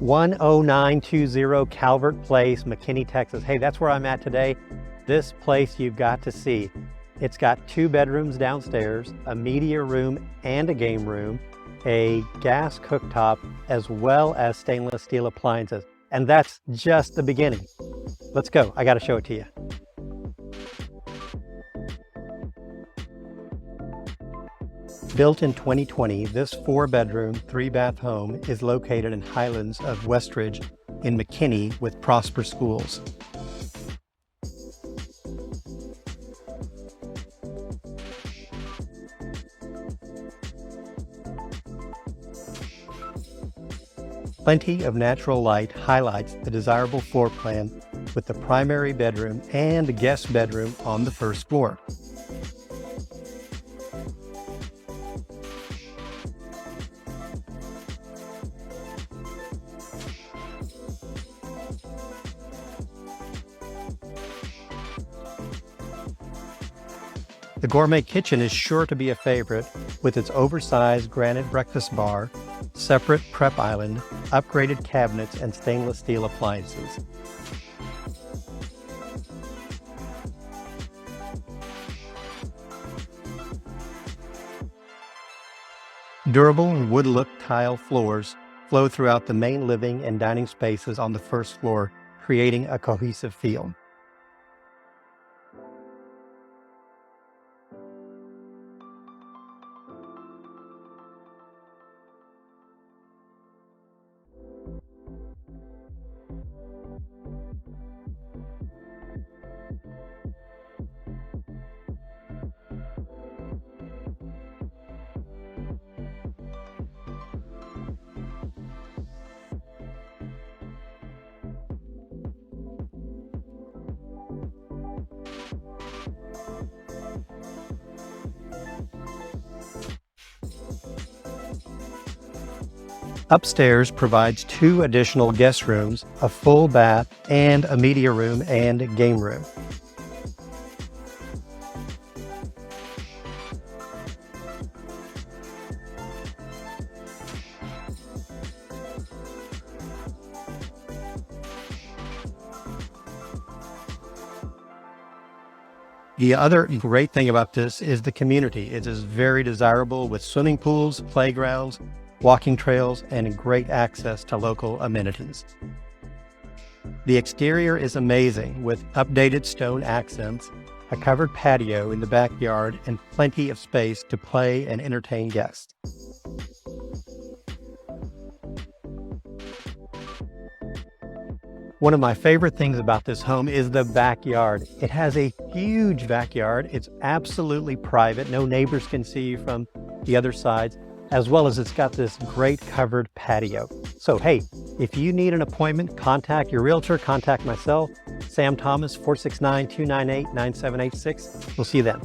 10920 Calvert Place, McKinney, Texas. Hey, that's where I'm at today. This place you've got to see. It's got 2 bedrooms downstairs, a media room and a game room, a gas cooktop, as well as stainless steel appliances. And that's just the beginning. Let's go. I got to show it to you. Built in 2020, this 4-bedroom, 3-bath home is located in Highlands of Westridge in McKinney with Prosper Schools. Plenty of natural light highlights the desirable floor plan with the primary bedroom and guest bedroom on the first floor. The gourmet kitchen is sure to be a favorite with its oversized granite breakfast bar, separate prep island, upgraded cabinets, and stainless steel appliances. Durable wood-look tile floors flow throughout the main living and dining spaces on the first floor, creating a cohesive feel. Upstairs provides 2 additional guest rooms, a full bath, and a media room and game room. The other great thing about this is the community. It is very desirable with swimming pools, playgrounds, walking trails, and great access to local amenities. The exterior is amazing with updated stone accents, a covered patio in the backyard, and plenty of space to play and entertain guests. One of my favorite things about this home is the backyard. It has a huge backyard. It's absolutely private. No neighbors can see you from the other sides, as well as it's got this great covered patio. So hey, if you need an appointment, contact your realtor, contact myself, Sam Thomas, 469-298-9786. We'll see you then.